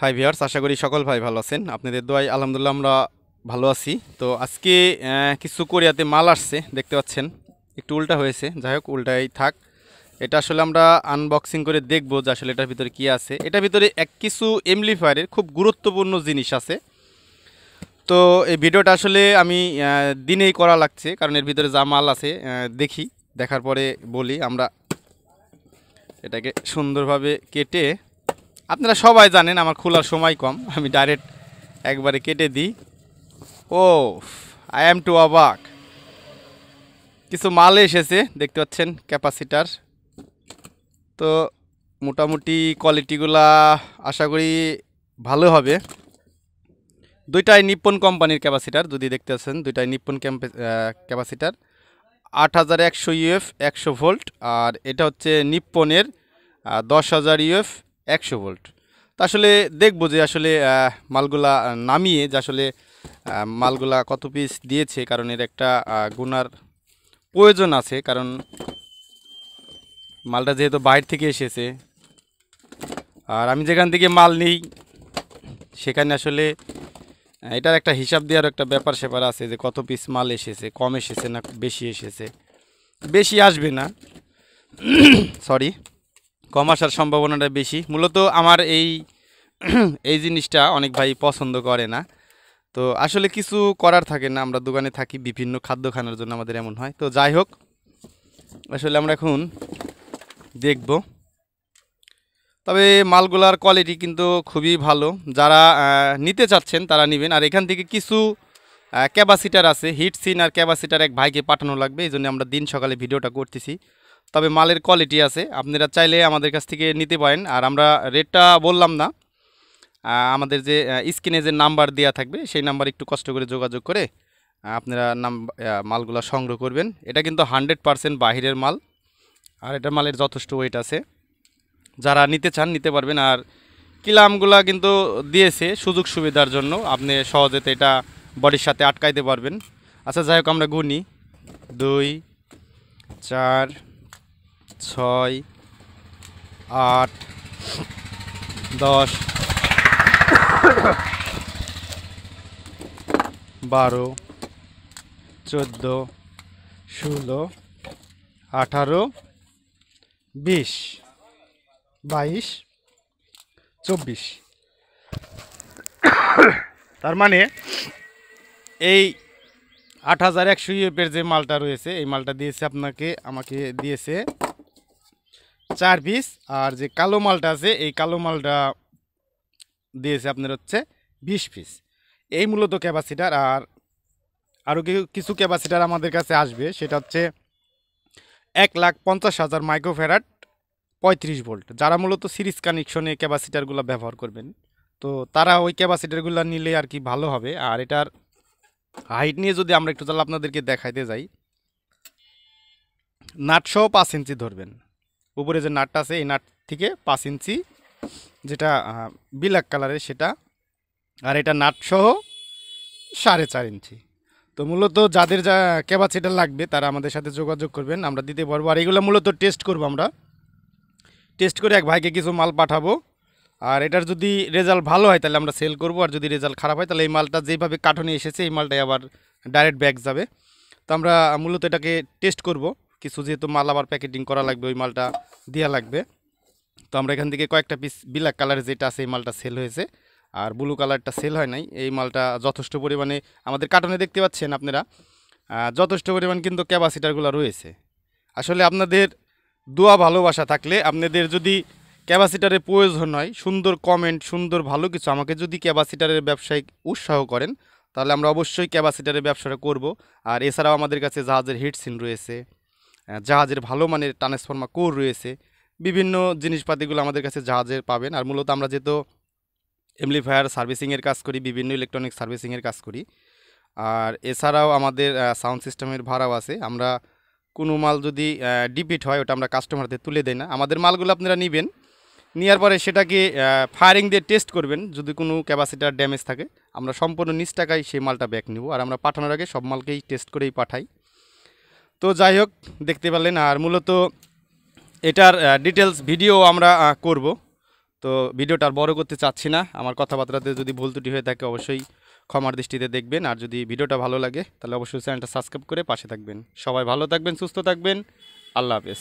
Hi viewers, আশা করি সকল ভাই ভালো আছেন। আপনাদের দোয়ায় আলহামদুলিল্লাহ আমরা ভালো আছি। তো আজকে কিছু কোরিয়াতে মাল আসছে, দেখতে পাচ্ছেন। একটু উল্টা হয়েছে, যাই হোক উল্টাই থাক। এটা আসলে আমরা আনবক্সিং করে দেখবো যে আসলে এটার ভিতরে কি আছে। এটার ভিতরে কিছু এমপ্লিফায়ারের খুব গুরুত্বপূর্ণ জিনিস আছে। তো এই ভিডিওটা আসলে আমি দিনেই করা লাগছে, কারণ এর ভিতরে যা মাল আছে দেখি, দেখার পরে বলি। আমরা এটাকে সুন্দরভাবে কেটে, আপনারা সবাই জানেন আমার খোলার সময় কম, আমি ডাইরেক্ট একবারে কেটে দিই। ও, আই অ্যাম টু অবাক, কিছু মাল এসেছে দেখতে পাচ্ছেন, ক্যাপাসিটার। তো মোটামুটি কোয়ালিটিগুলা আশা করি ভালো হবে। দুইটাই নিপ্পন কোম্পানির ক্যাপাসিটার, যদি দেখতে পাচ্ছেন দুইটাই নিপ্পন ক্যাপাসিটার। 8100 ইউএফ 100 ভোল্ট, আর এটা হচ্ছে নিপ্পনের 10,000 ইউএফ 100 ভোল্ট। তো আসলে দেখবো যে আসলে মালগুলা নামিয়ে যে আসলে মালগুলা কত পিস দিয়েছে, কারণ এর একটা গুনার প্রয়োজন আছে, কারণ মালটা যেহেতু বাইরে থেকে এসেছে, আর আমি যেখান থেকে মাল নিই সেখানে আসলে এটার একটা হিসাব দেওয়ার একটা ব্যাপার স্যাপার আছে, যে কত পিস মাল এসেছে, কম এসেছে না বেশি এসেছে। বেশি আসবে না, সরি, কম আসার সম্ভাবনাটা বেশি। মূলত আমার এই এই জিনিসটা অনেক ভাই পছন্দ করে না। তো আসলে কিছু করার থাকে না, আমরা দোকানে থাকি বিভিন্ন খাদ্য খাওয়ার জন্য, আমাদের এমন হয়। তো যাই হোক, আসলে আমরা এখন দেখব। তবে মালগুলার কোয়ালিটি কিন্তু খুবই ভালো। যারা নিতে চাচ্ছেন তারা নেবেন। আর এখান থেকে কিছু ক্যাপাসিটার আছে, হিট সিন আর ক্যাপাসিটার এক ভাইকে পাঠানো লাগবে, এই জন্য আমরা দিন সকালে ভিডিওটা করতেছি। তবে মালের কোয়ালিটি আছে, আপনারা চাইলে আমাদের কাছ থেকে নিতে পারেন। আর আমরা রেটটা বললাম না, আমাদের যে স্ক্রিনে যে নাম্বার দেওয়া থাকবে সেই নাম্বার একটু কষ্ট করে যোগাযোগ করে আপনারা মালগুলো সংগ্রহ করবেন। এটা কিন্তু 100% বাহিরের মাল, আর এটা মালের যথেষ্ট ওয়েট আছে। যারা নিতে চান নিতে পারবেন। আর কিলামগুলা কিন্তু দিয়েছে সুযোগ সুবিধার জন্য, আপনি সহজেতে এটা বডির সাথে আটকাইতে পারবেন। আচ্ছা যাই হোক, আমরা গুনি 2 4 6 8 10 12 14 16 18 20 22 24। তার মানে এই 8100 ইউএফের যে মালটা রয়েছে, এই মালটা দিয়েছে আমাকে দিয়েছে 4 পিস। আর যে কালো মালটা আছে, এই কালো মালটা দিয়েছে আপনার হচ্ছে 20 পিস। এই মূলত ক্যাপাসিটার। আর আরও কিছু ক্যাপাসিটার আমাদের কাছে আসবে, সেটা হচ্ছে 1,50,000 মাইক্রোফ্যারাড 35 ভোল্ট। যারা মূলত সিরিজ কানেকশনে ক্যাপাসিটারগুলো ব্যবহার করবেন, তো তারা ওই ক্যাপাসিটারগুলো নিলে আর কি ভালো হবে। আর এটার হাইট নিয়ে যদি আমরা একটু তাহলে আপনাদেরকে দেখাইতে যাই, নাট সহ 5 ইঞ্চি ধরবেন। উপরে যে নাটটা আছে এই নাট থেকে 5 ইঞ্চি, যেটা ব্ল্যাক কালারের সেটা। আর এটা নাট সহ 4.5 ইঞ্চি। তো মূলত যাদের যা ক্যাপাসিটার লাগবে তারা আমাদের সাথে যোগাযোগ করবেন, আমরা দিতে পারবো। আর এগুলো মূলত টেস্ট করবো, আমরা টেস্ট করে এক ভাইকে কিছু মাল পাঠাবো। আর এটার যদি রেজাল্ট ভালো হয় তাহলে আমরা সেল করব, আর যদি রেজাল্ট খারাপ হয় তাহলে এই মালটা যেভাবে কার্টনে এসেছে এই মালটাই আবার ডাইরেক্ট ব্যাগ যাবে। তো আমরা মূলত এটাকে টেস্ট করব, কিছু যেহেতু মাল আবার প্যাকেটিং করা লাগবে, ওই মালটা দেওয়া লাগবে। তো আমরা এখান থেকে কয়েকটা পিস ব্ল্যাক কালারের যেটা আছে এই মালটা সেল হয়েছে, আর ব্লু কালারটা সেল হয় নাই। এই মালটা যথেষ্ট পরিমাণে আমাদের কার্টনে দেখতে পাচ্ছেন আপনারা, যথেষ্ট পরিমাণ কিন্তু ক্যাপাসিটারগুলো রয়েছে। আসলে আপনাদের দোয়া ভালোবাসা থাকলে, আপনাদের যদি ক্যাপাসিটারের প্রয়োজন হয়, সুন্দর কমেন্ট, সুন্দর ভালো কিছু আমাকে যদি ক্যাপাসিটারের ব্যবসায়িক উৎসাহ করেন, তাহলে আমরা অবশ্যই ক্যাপাসিটারের ব্যবসাটা করব। আর এছাড়াও আমাদের কাছে জাহাজের হিটসিন রয়েছে, জাহাজের ভালো মানের ট্রান্সফর্মার কোর রয়েছে, বিভিন্ন জিনিসপাতিগুলো আমাদের কাছে জাহাজের পাবেন। আর মূলত আমরা যেহেতু এমপ্লিফায়ার সার্ভিসিংয়ের কাজ করি, বিভিন্ন ইলেকট্রনিক সার্ভিসিংয়ের কাজ করি। আর এছাড়াও আমাদের সাউন্ড সিস্টেমের ভাড়াও আছে। আমরা কোনো মাল যদি ডিপিট হয় ওটা আমরা কাস্টমারদের তুলে দেই না। আমাদের মালগুলো আপনারা নেবেন, নেওয়ার পরে সেটাকে ফায়ারিং দিয়ে টেস্ট করবেন। যদি কোনো ক্যাপাসিটার ড্যামেজ থাকে আমরা সম্পূর্ণ নিজ টাকায় সেই মালটা ব্যাক নেব। আর আমরা পাঠানোর আগে সব মালকেই টেস্ট করেই পাঠাই। তো যাই হোক, দেখতে পারলেন। আর মূলত এটার ডিটেলস ভিডিও আমরা করব। তো ভিডিওটা আর বড় করতে চাচ্ছি না, আমার কথাবার্তাতে যদি ভুল ত্রুটি হয়ে থাকে অবশ্যই ক্ষমার দৃষ্টিতে দেখবেন। আর যদি ভিডিওটা ভালো লাগে তাহলে অবশ্যই চ্যানেলটা সাবস্ক্রাইব করে পাশে থাকবেন। সবাই ভালো থাকবেন, সুস্থ থাকবেন, আল্লাহ হাফেজ।